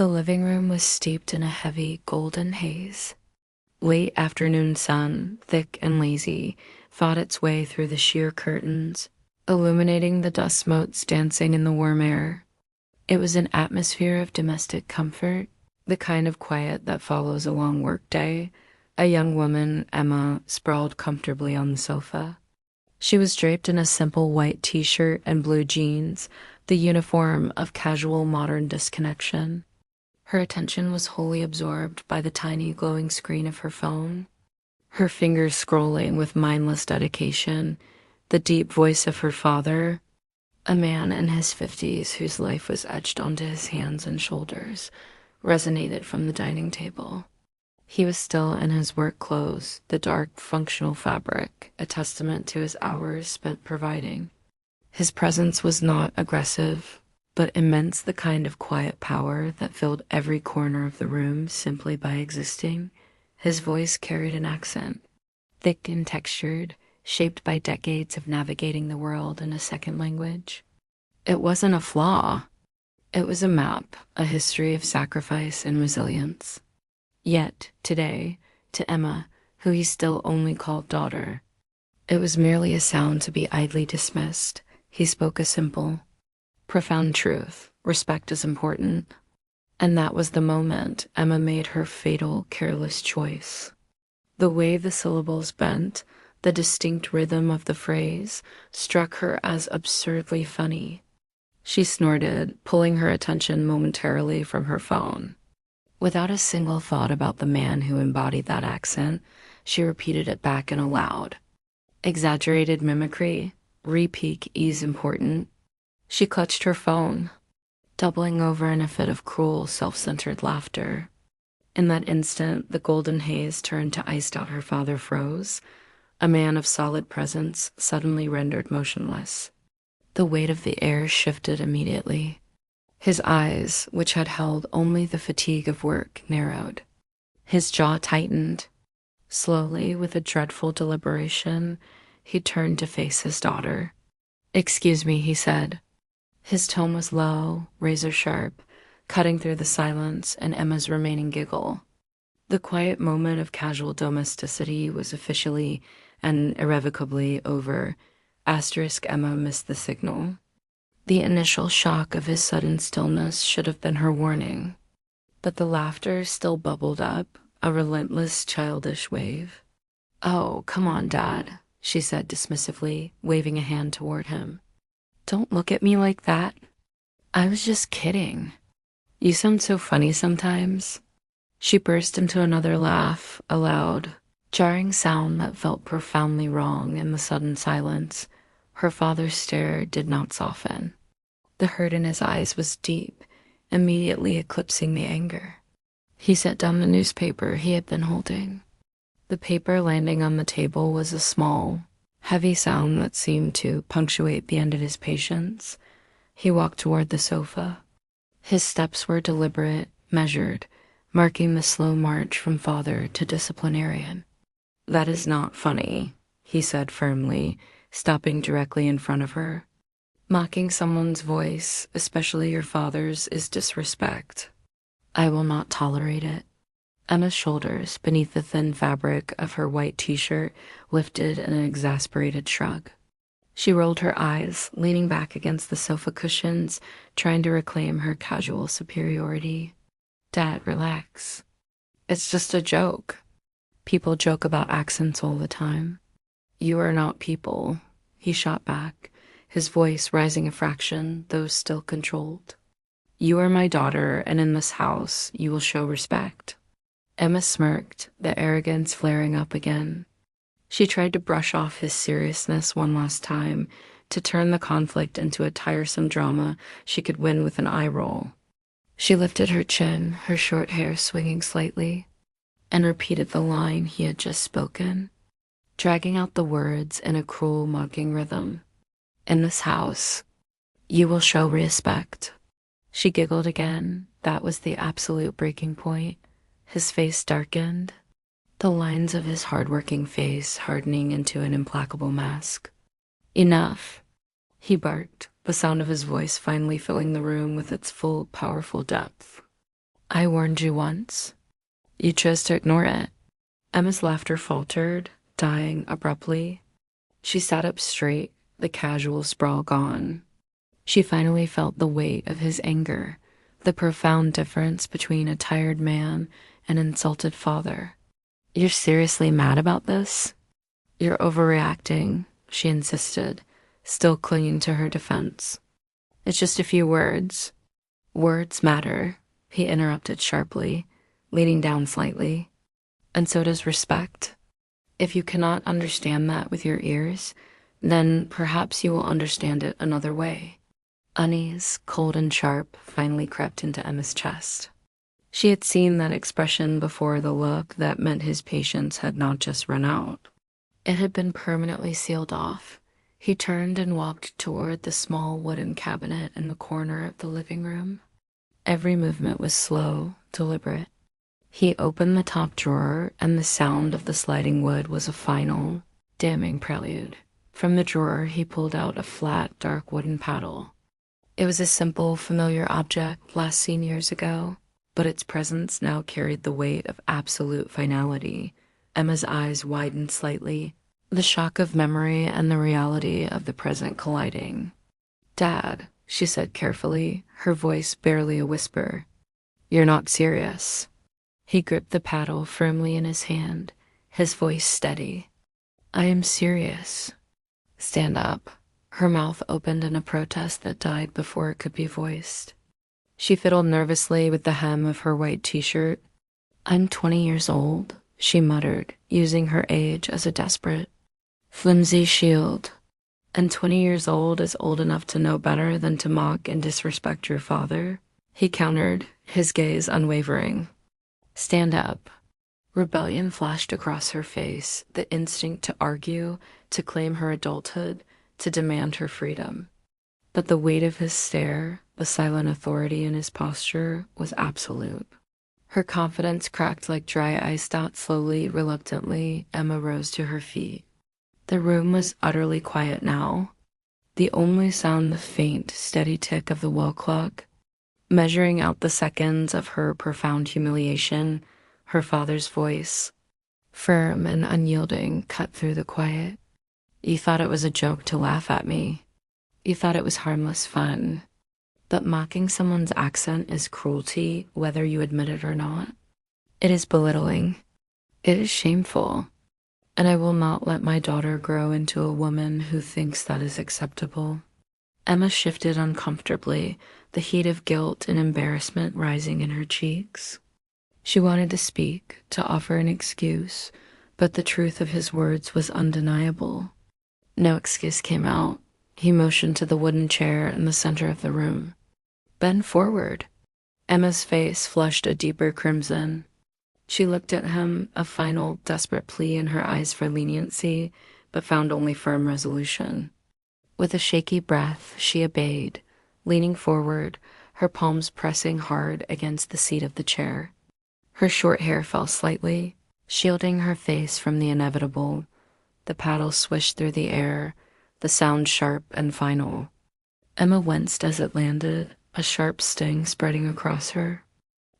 The living room was steeped in a heavy golden haze. Late afternoon sun, thick and lazy, fought its way through the sheer curtains, illuminating the dust motes dancing in the warm air. It was an atmosphere of domestic comfort, the kind of quiet that follows a long workday. A young woman, Emma, sprawled comfortably on the sofa. She was draped in a simple white t-shirt and blue jeans, the uniform of casual modern disconnection. Her attention was wholly absorbed by the tiny glowing screen of her phone, her fingers scrolling with mindless dedication. The deep voice of her father, a man in his 50s whose life was etched onto his hands and shoulders, resonated from the dining table. He was still in his work clothes, the dark, functional fabric, a testament to his hours spent providing. His presence was not aggressive, but immense, the kind of quiet power that filled every corner of the room simply by existing. His voice carried an accent, thick and textured, shaped by decades of navigating the world in a second language. It wasn't a flaw. It was a map, a history of sacrifice and resilience. Yet, today, to Emma, who he still only called daughter, it was merely a sound to be idly dismissed. He spoke a simple, profound truth. Respect is important. And that was the moment Emma made her fatal, careless choice. The way the syllables bent, the distinct rhythm of the phrase, struck her as absurdly funny. She snorted, pulling her attention momentarily from her phone. Without a single thought about the man who embodied that accent, she repeated it back in a loud, exaggerated mimicry. Repeat is important. She clutched her phone, doubling over in a fit of cruel, self-centered laughter. In that instant, the golden haze turned to iced out. Her father froze, a man of solid presence suddenly rendered motionless. The weight of the air shifted immediately. His eyes, which had held only the fatigue of work, narrowed. His jaw tightened. Slowly, with a dreadful deliberation, he turned to face his daughter. "Excuse me," he said. His tone was low, razor-sharp, cutting through the silence and Emma's remaining giggle. The quiet moment of casual domesticity was officially and irrevocably over. Emma missed the signal. The initial shock of his sudden stillness should have been her warning. But the laughter still bubbled up, a relentless, childish wave. "Oh, come on, Dad," she said dismissively, waving a hand toward him. "Don't look at me like that. I was just kidding. You sound so funny sometimes." She burst into another laugh, a loud, jarring sound that felt profoundly wrong in the sudden silence. Her father's stare did not soften. The hurt in his eyes was deep, immediately eclipsing the anger. He set down the newspaper he had been holding. The paper landing on the table was a small, heavy sound that seemed to punctuate the end of his patience. He walked toward the sofa. His steps were deliberate, measured, marking the slow march from father to disciplinarian. "That is not funny," he said firmly, stopping directly in front of her. "Mocking someone's voice, especially your father's, is disrespect. I will not tolerate it." Emma's shoulders, beneath the thin fabric of her white t-shirt, lifted in an exasperated shrug. She rolled her eyes, leaning back against the sofa cushions, trying to reclaim her casual superiority. "Dad, relax. It's just a joke. People joke about accents all the time." "You are not people," he shot back, his voice rising a fraction, though still controlled. "You are my daughter, and in this house, you will show respect." Emma smirked, the arrogance flaring up again. She tried to brush off his seriousness one last time, to turn the conflict into a tiresome drama she could win with an eye roll. She lifted her chin, her short hair swinging slightly, and repeated the line he had just spoken, dragging out the words in a cruel, mocking rhythm. "In this house, you will show respect." She giggled again. That was the absolute breaking point. His face darkened, the lines of his hard-working face hardening into an implacable mask. "Enough," he barked, the sound of his voice finally filling the room with its full, powerful depth. I warned you once. You chose to ignore it. Emma's laughter faltered, dying abruptly. She sat up straight, the casual sprawl gone. She finally felt the weight of his anger, the profound difference between a tired man and an insulted father. You're seriously mad about this? You're overreacting, she insisted, still clinging to her defense. It's just a few words. Words matter, he interrupted sharply, leaning down slightly. And so does respect. If you cannot understand that with your ears, then perhaps you will understand it another way. Unease, cold and sharp, finally crept into Emma's chest. She had seen that expression before, the look that meant his patience had not just run out. It had been permanently sealed off. He turned and walked toward the small wooden cabinet in the corner of the living room. Every movement was slow, deliberate. He opened the top drawer, and the sound of the sliding wood was a final, damning prelude. From the drawer, he pulled out a flat, dark wooden paddle. It was a simple, familiar object last seen years ago, but its presence now carried the weight of absolute finality. Emma's eyes widened slightly, the shock of memory and the reality of the present colliding. "Dad," she said carefully, her voice barely a whisper. "You're not serious." He gripped the paddle firmly in his hand, his voice steady. "I am serious." "Stand up." Her mouth opened in a protest that died before it could be voiced. She fiddled nervously with the hem of her white t-shirt. "I'm 20 years old," she muttered, using her age as a desperate, flimsy shield. "And 20 years old is old enough to know better than to mock and disrespect your father," he countered, his gaze unwavering. "Stand up." Rebellion flashed across her face, the instinct to argue, to claim her adulthood, to demand her freedom. But the weight of his stare, the silent authority in his posture, was absolute. Her confidence cracked like dry ice dots. Slowly, reluctantly, Emma rose to her feet. The room was utterly quiet now. The only sound the faint, steady tick of the wall clock, measuring out the seconds of her profound humiliation. Her father's voice, firm and unyielding, cut through the quiet. "You thought it was a joke to laugh at me. You thought it was harmless fun. But mocking someone's accent is cruelty, whether you admit it or not. It is belittling. It is shameful. And I will not let my daughter grow into a woman who thinks that is acceptable." Emma shifted uncomfortably, the heat of guilt and embarrassment rising in her cheeks. She wanted to speak, to offer an excuse, but the truth of his words was undeniable. No excuse came out. He motioned to the wooden chair in the center of the room. "Bend forward." Emma's face flushed a deeper crimson. She looked at him, a final, desperate plea in her eyes for leniency, but found only firm resolution. With a shaky breath, she obeyed, leaning forward, her palms pressing hard against the seat of the chair. Her short hair fell slightly, shielding her face from the inevitable. The paddle swished through the air, the sound sharp and final. Emma winced as it landed, a sharp sting spreading across her.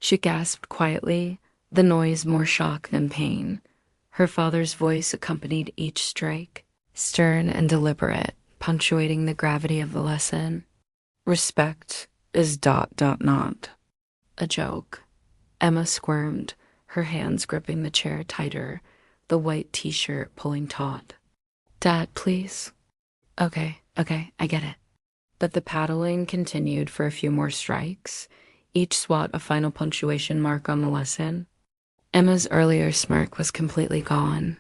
She gasped quietly, the noise more shock than pain. Her father's voice accompanied each strike, stern and deliberate, punctuating the gravity of the lesson. "Respect is ... not. A joke." Emma squirmed, her hands gripping the chair tighter, the white t-shirt pulling taut. "Dad, please." Okay, I get it." But the paddling continued for a few more strikes, each swat a final punctuation mark on the lesson. Emma's earlier smirk was completely gone.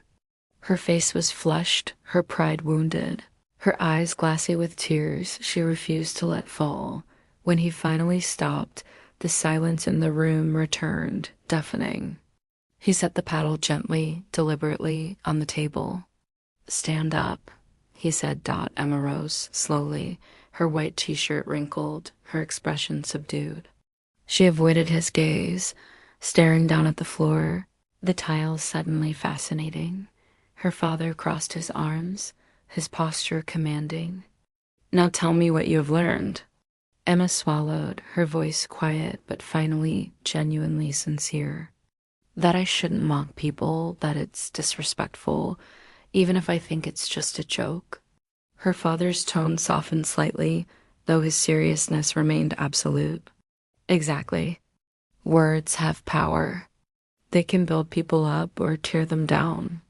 Her face was flushed, her pride wounded, her eyes glassy with tears she refused to let fall. When he finally stopped, the silence in the room returned, deafening. He set the paddle gently, deliberately, on the table. "Stand up," he said. Emma rose, slowly, her white t-shirt wrinkled, her expression subdued. She avoided his gaze, staring down at the floor, the tiles suddenly fascinating. Her father crossed his arms, his posture commanding. "Now tell me what you have learned." Emma swallowed, her voice quiet but finally genuinely sincere. That I shouldn't mock people, that it's disrespectful, even if I think it's just a joke. Her father's tone softened slightly, though his seriousness remained absolute. Exactly. Words have power. They can build people up or tear them down.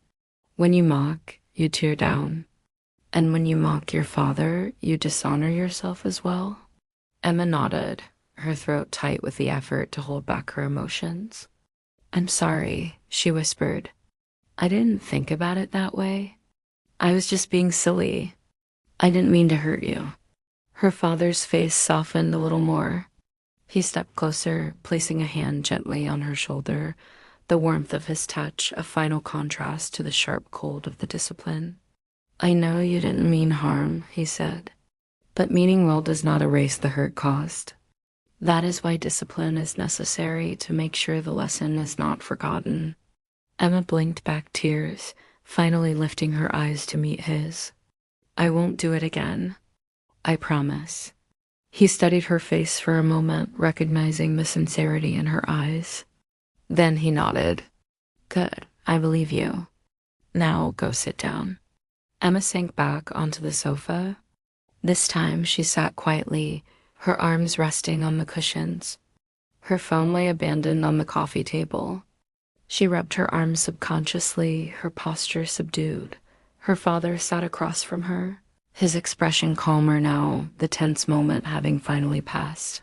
When you mock, you tear down. And when you mock your father, you dishonor yourself as well. Emma nodded, her throat tight with the effort to hold back her emotions. I'm sorry, she whispered. I didn't think about it that way. I was just being silly. I didn't mean to hurt you. Her father's face softened a little more. He stepped closer, placing a hand gently on her shoulder, the warmth of his touch a final contrast to the sharp cold of the discipline. I know you didn't mean harm, he said, but meaning well does not erase the hurt caused. That is why discipline is necessary to make sure the lesson is not forgotten. Emma blinked back tears, finally lifting her eyes to meet his. I won't do it again. I promise. He studied her face for a moment, recognizing the sincerity in her eyes. Then he nodded. Good, I believe you. Now go sit down. Emma sank back onto the sofa. This time she sat quietly, her arms resting on the cushions. Her phone lay abandoned on the coffee table. She rubbed her arms subconsciously, her posture subdued. Her father sat across from her, his expression calmer now, the tense moment having finally passed.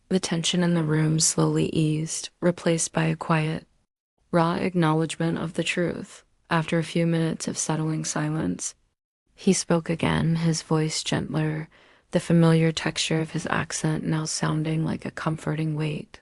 The tension in the room slowly eased, replaced by a quiet, raw acknowledgement of the truth. After a few minutes of settling silence, he spoke again, his voice gentler, the familiar texture of his accent now sounding like a comforting weight.